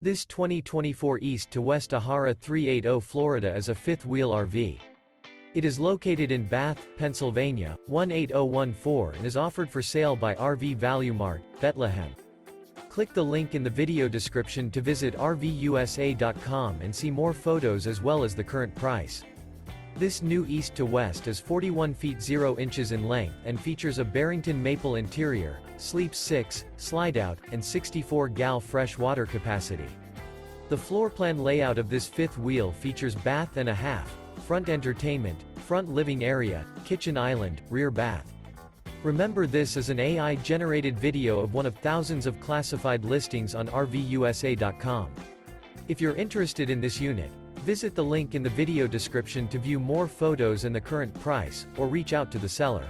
This 2024 East to West Ahara 380 Florida is a fifth-wheel RV. It is located in Bath, Pennsylvania, 18014 and is offered for sale by RV Value Mart, Behtlehem. Click the link in the video description to visit RVUSA.com and see more photos as well as the current price. This new East to West is 41 feet 0 inches in length and features a Barrington Maple interior, sleeps 6, Slideout, and 64 gal fresh water capacity. The floor plan layout of this fifth wheel features bath and a half, front entertainment, front living area, kitchen island, rear bath. Remember, this is an AI-generated video of one of thousands of classified listings on RVUSA.com. If you're interested in this unit, visit the link in the video description to view more photos and the current price, or reach out to the seller.